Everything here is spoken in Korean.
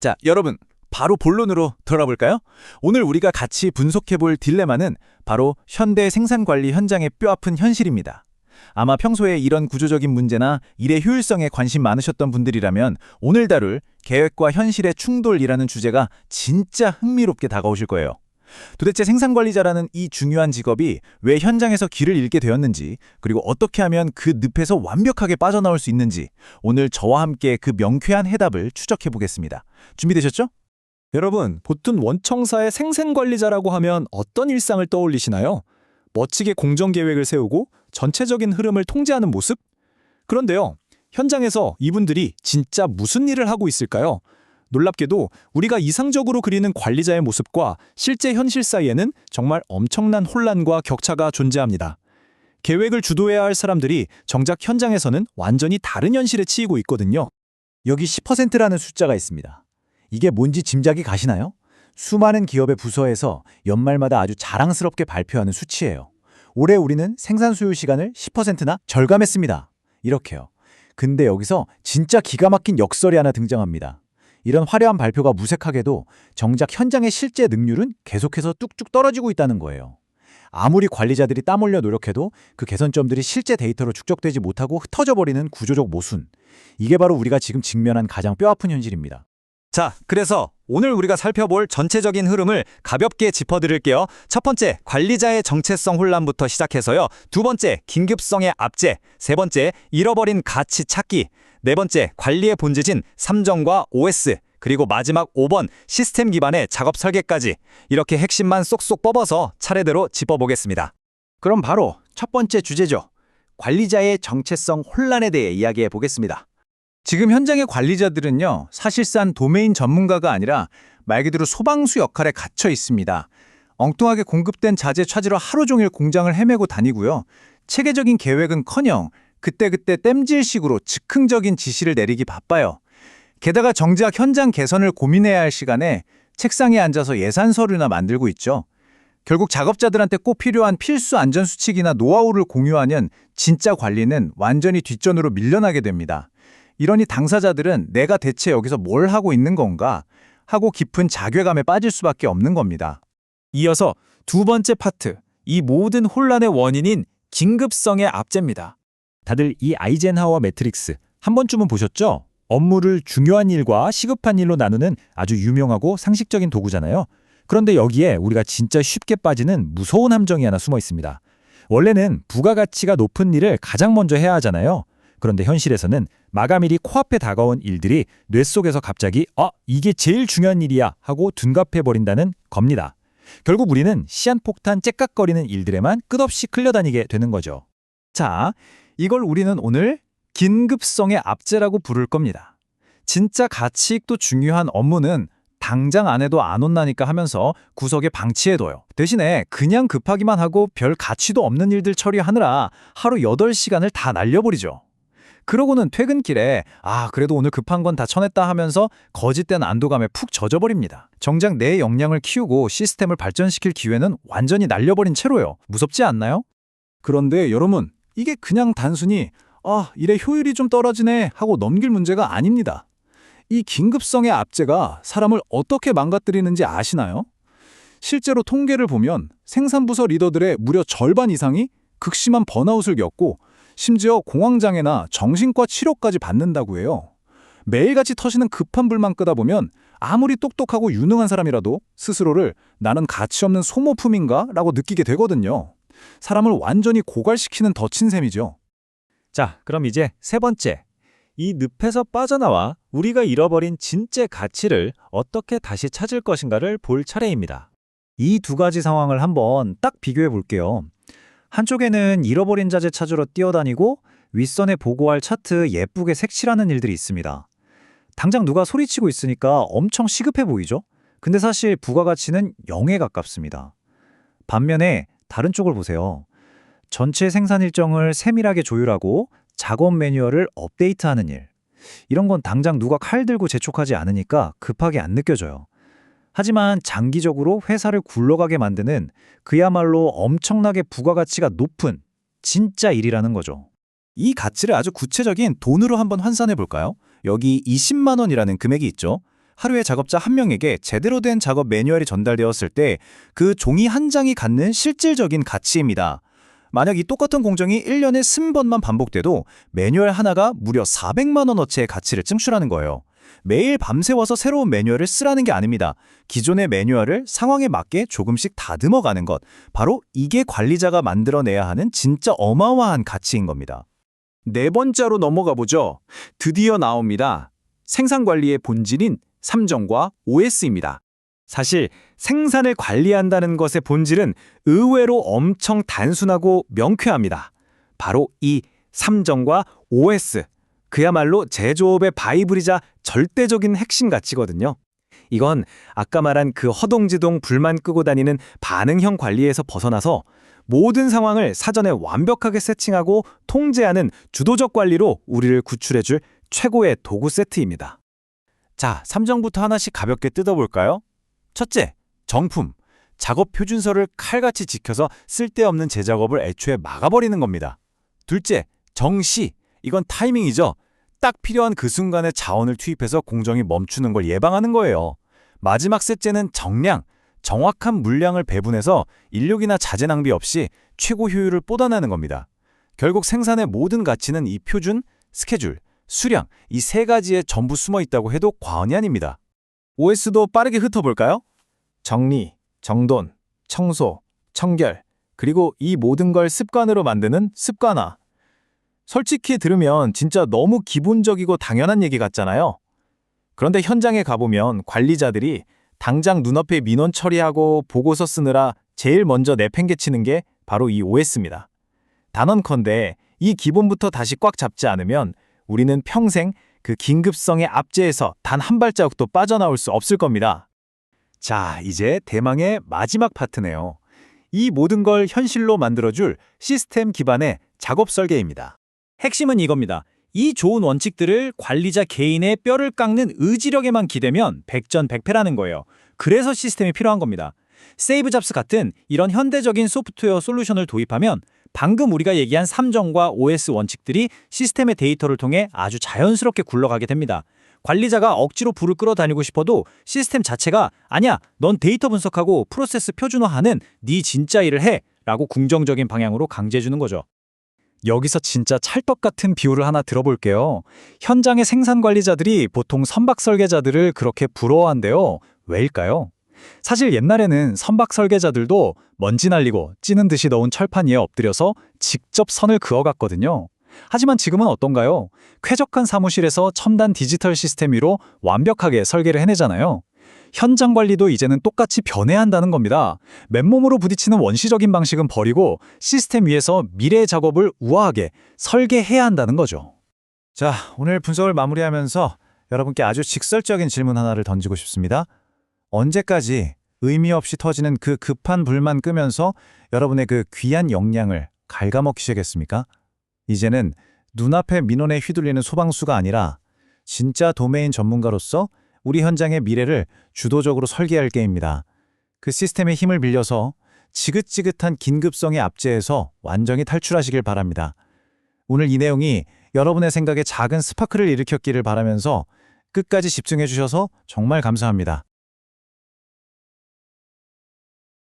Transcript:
자, 여러분, 바로 본론으로 돌아볼까요? 오늘 우리가 같이 분석해볼 딜레마는 바로 현대 생산관리 현장의 뼈아픈 현실입니다. 아마 평소에 이런 구조적인 문제나 일의 효율성에 관심 많으셨던 분들이라면 오늘 다룰 계획과 현실의 충돌이라는 주제가 진짜 흥미롭게 다가오실 거예요. 도대체 생산관리자라는 이 중요한 직업이 왜 현장에서 길을 잃게 되었는지, 그리고 어떻게 하면 그 늪에서 완벽하게 빠져나올 수 있는지 오늘 저와 함께 그 명쾌한 해답을 추적해 보겠습니다. 준비되셨죠? 여러분, 보통 원청사의 생생관리자라고 하면 어떤 일상을 떠올리시나요? 멋지게 공정계획을 세우고 전체적인 흐름을 통제하는 모습? 그런데요, 현장에서 이분들이 진짜 무슨 일을 하고 있을까요? 놀랍게도 우리가 이상적으로 그리는 관리자의 모습과 실제 현실 사이에는 정말 엄청난 혼란과 격차가 존재합니다. 계획을 주도해야 할 사람들이 정작 현장에서는 완전히 다른 현실에 치이고 있거든요. 여기 10%라는 숫자가 있습니다. 이게 뭔지 짐작이 가시나요? 수많은 기업의 부서에서 연말마다 아주 자랑스럽게 발표하는 수치예요. 올해 우리는 생산 소요 시간을 10%나 절감했습니다. 이렇게요. 근데 여기서 진짜 기가 막힌 역설이 하나 등장합니다. 이런 화려한 발표가 무색하게도 정작 현장의 실제 능률은 계속해서 뚝뚝 떨어지고 있다는 거예요. 아무리 관리자들이 땀 흘려 노력해도 그 개선점들이 실제 데이터로 축적되지 못하고 흩어져 버리는 구조적 모순. 이게 바로 우리가 지금 직면한 가장 뼈아픈 현실입니다. 자, 그래서 오늘 우리가 살펴볼 전체적인 흐름을 가볍게 짚어드릴게요. 첫 번째, 관리자의 정체성 혼란부터 시작해서요. 두 번째, 긴급성의 압제. 세 번째, 잃어버린 가치 찾기. 네 번째, 관리의 본질인 삼정과 OS. 그리고 마지막 5번, 시스템 기반의 작업 설계까지. 이렇게 핵심만 쏙쏙 뽑아서 차례대로 짚어보겠습니다. 그럼 바로 첫 번째 주제죠. 관리자의 정체성 혼란에 대해 이야기해 보겠습니다. 지금 현장의 관리자들은요, 사실상 도메인 전문가가 아니라 말 그대로 소방수 역할에 갇혀 있습니다. 엉뚱하게 공급된 자재 찾으러 하루 종일 공장을 헤매고 다니고요. 체계적인 계획은커녕 그때그때 땜질식으로 즉흥적인 지시를 내리기 바빠요. 게다가 정작 현장 개선을 고민해야 할 시간에 책상에 앉아서 예산 서류나 만들고 있죠. 결국 작업자들한테 꼭 필요한 필수 안전수칙이나 노하우를 공유하는 진짜 관리는 완전히 뒷전으로 밀려나게 됩니다. 이러니 당사자들은 내가 대체 여기서 뭘 하고 있는 건가 하고 깊은 자괴감에 빠질 수밖에 없는 겁니다. 이어서 두 번째 파트, 이 모든 혼란의 원인인 긴급성의 압제입니다. 다들 이 아이젠하워 매트릭스 한 번쯤은 보셨죠? 업무를 중요한 일과 시급한 일로 나누는 아주 유명하고 상식적인 도구잖아요. 그런데 여기에 우리가 진짜 쉽게 빠지는 무서운 함정이 하나 숨어 있습니다. 원래는 부가가치가 높은 일을 가장 먼저 해야 하잖아요. 그런데 현실에서는 마감일이 코앞에 다가온 일들이 뇌 속에서 갑자기 이게 제일 중요한 일이야 하고 둔갑해버린다는 겁니다. 결국 우리는 시한폭탄 째깍거리는 일들에만 끝없이 끌려다니게 되는 거죠. 자, 이걸 우리는 오늘 긴급성의 압제라고 부를 겁니다. 진짜 가치익도 중요한 업무는 당장 안 해도 안 혼나니까 하면서 구석에 방치해둬요. 대신에 그냥 급하기만 하고 별 가치도 없는 일들 처리하느라 하루 8시간을 다 날려버리죠. 그러고는 퇴근길에 그래도 오늘 급한 건 다 쳐냈다 하면서 거짓된 안도감에 푹 젖어버립니다. 정작 내 역량을 키우고 시스템을 발전시킬 기회는 완전히 날려버린 채로요. 무섭지 않나요? 그런데 여러분, 이게 그냥 단순히 일의 효율이 좀 떨어지네 하고 넘길 문제가 아닙니다. 이 긴급성의 압제가 사람을 어떻게 망가뜨리는지 아시나요? 실제로 통계를 보면 생산부서 리더들의 무려 절반 이상이 극심한 번아웃을 겪고 심지어 공황장애나 정신과 치료까지 받는다고 해요. 매일같이 터지는 급한 불만 끄다 보면 아무리 똑똑하고 유능한 사람이라도 스스로를 나는 가치 없는 소모품인가? 라고 느끼게 되거든요. 사람을 완전히 고갈시키는 덫인 셈이죠. 자, 그럼 이제 세 번째. 이 늪에서 빠져나와 우리가 잃어버린 진짜 가치를 어떻게 다시 찾을 것인가를 볼 차례입니다. 이 두 가지 상황을 한번 딱 비교해 볼게요. 한쪽에는 잃어버린 자재 찾으러 뛰어다니고 윗선에 보고할 차트 예쁘게 색칠하는 일들이 있습니다. 당장 누가 소리치고 있으니까 엄청 시급해 보이죠? 근데 사실 부가가치는 0에 가깝습니다. 반면에 다른 쪽을 보세요. 전체 생산 일정을 세밀하게 조율하고 작업 매뉴얼을 업데이트하는 일. 이런 건 당장 누가 칼 들고 재촉하지 않으니까 급하게 안 느껴져요. 하지만 장기적으로 회사를 굴러가게 만드는 그야말로 엄청나게 부가가치가 높은 진짜 일이라는 거죠. 이 가치를 아주 구체적인 돈으로 한번 환산해 볼까요? 여기 20만 원이라는 금액이 있죠. 하루에 작업자 한 명에게 제대로 된 작업 매뉴얼이 전달되었을 때 그 종이 한 장이 갖는 실질적인 가치입니다. 만약 이 똑같은 공정이 1년에 20번만 반복돼도 매뉴얼 하나가 무려 400만 원어치의 가치를 증출하는 거예요. 매일 밤새워서 새로운 매뉴얼을 쓰라는 게 아닙니다. 기존의 매뉴얼을 상황에 맞게 조금씩 다듬어가는 것. 바로 이게 관리자가 만들어내야 하는 진짜 어마어마한 가치인 겁니다. 네 번째로 넘어가 보죠. 드디어 나옵니다. 생산관리의 본질인 삼정과 OS입니다. 사실 생산을 관리한다는 것의 본질은 의외로 엄청 단순하고 명쾌합니다. 바로 이 삼정과 OS, 그야말로 제조업의 바이블이자 절대적인 핵심 가치거든요. 이건 아까 말한 그 허둥지둥 불만 끄고 다니는 반응형 관리에서 벗어나서 모든 상황을 사전에 완벽하게 세팅하고 통제하는 주도적 관리로 우리를 구출해줄 최고의 도구 세트입니다. 자, 3정부터 하나씩 가볍게 뜯어볼까요? 첫째, 정품. 작업 표준서를 칼같이 지켜서 쓸데없는 재작업을 애초에 막아버리는 겁니다. 둘째, 정시. 이건 타이밍이죠. 딱 필요한 그 순간에 자원을 투입해서 공정이 멈추는 걸 예방하는 거예요. 마지막 셋째는 정량. 정확한 물량을 배분해서 인력이나 자재 낭비 없이 최고 효율을 쏟아내는 겁니다. 결국 생산의 모든 가치는 이 표준, 스케줄, 수량, 이 세 가지에 전부 숨어 있다고 해도 과언이 아닙니다. OS도 빠르게 훑어볼까요? 정리, 정돈, 청소, 청결, 그리고 이 모든 걸 습관으로 만드는 습관화. 솔직히 들으면 진짜 너무 기본적이고 당연한 얘기 같잖아요. 그런데 현장에 가보면 관리자들이 당장 눈앞에 민원 처리하고 보고서 쓰느라 제일 먼저 내팽개치는 게 바로 이 OS입니다. 단언컨대 이 기본부터 다시 꽉 잡지 않으면 우리는 평생 그 긴급성의 압제에서 단 한 발자국도 빠져나올 수 없을 겁니다. 자, 이제 대망의 마지막 파트네요. 이 모든 걸 현실로 만들어줄 시스템 기반의 작업 설계입니다. 핵심은 이겁니다. 이 좋은 원칙들을 관리자 개인의 뼈를 깎는 의지력에만 기대면 백전백패라는 거예요. 그래서 시스템이 필요한 겁니다. 세이브 잡스 같은 이런 현대적인 소프트웨어 솔루션을 도입하면 방금 우리가 얘기한 삼정과 OS 원칙들이 시스템의 데이터를 통해 아주 자연스럽게 굴러가게 됩니다. 관리자가 억지로 불을 끌어다니고 싶어도 시스템 자체가 아니야, 넌 데이터 분석하고 프로세스 표준화하는 네 진짜 일을 해 라고 긍정적인 방향으로 강제해주는 거죠. 여기서 진짜 찰떡 같은 비유를 하나 들어볼게요. 현장의 생산 관리자들이 보통 선박 설계자들을 그렇게 부러워한대요. 왜일까요? 사실 옛날에는 선박 설계자들도 먼지 날리고 찌는 듯이 넣은 철판 위에 엎드려서 직접 선을 그어갔거든요. 하지만 지금은 어떤가요? 쾌적한 사무실에서 첨단 디지털 시스템 위로 완벽하게 설계를 해내잖아요. 현장 관리도 이제는 똑같이 변해야 한다는 겁니다. 맨몸으로 부딪히는 원시적인 방식은 버리고 시스템 위에서 미래의 작업을 우아하게 설계해야 한다는 거죠. 자, 오늘 분석을 마무리하면서 여러분께 아주 직설적인 질문 하나를 던지고 싶습니다. 언제까지 의미 없이 터지는 그 급한 불만 끄면서 여러분의 그 귀한 역량을 갉아먹히시겠습니까? 이제는 눈앞에 민원에 휘둘리는 소방수가 아니라 진짜 도메인 전문가로서 우리 현장의 미래를 주도적으로 설계할 게임입니다. 그 시스템의 힘을 빌려서 지긋지긋한 긴급성의 압제에서 완전히 탈출하시길 바랍니다. 오늘 이 내용이 여러분의 생각에 작은 스파크를 일으켰기를 바라면서 끝까지 집중해 주셔서 정말 감사합니다.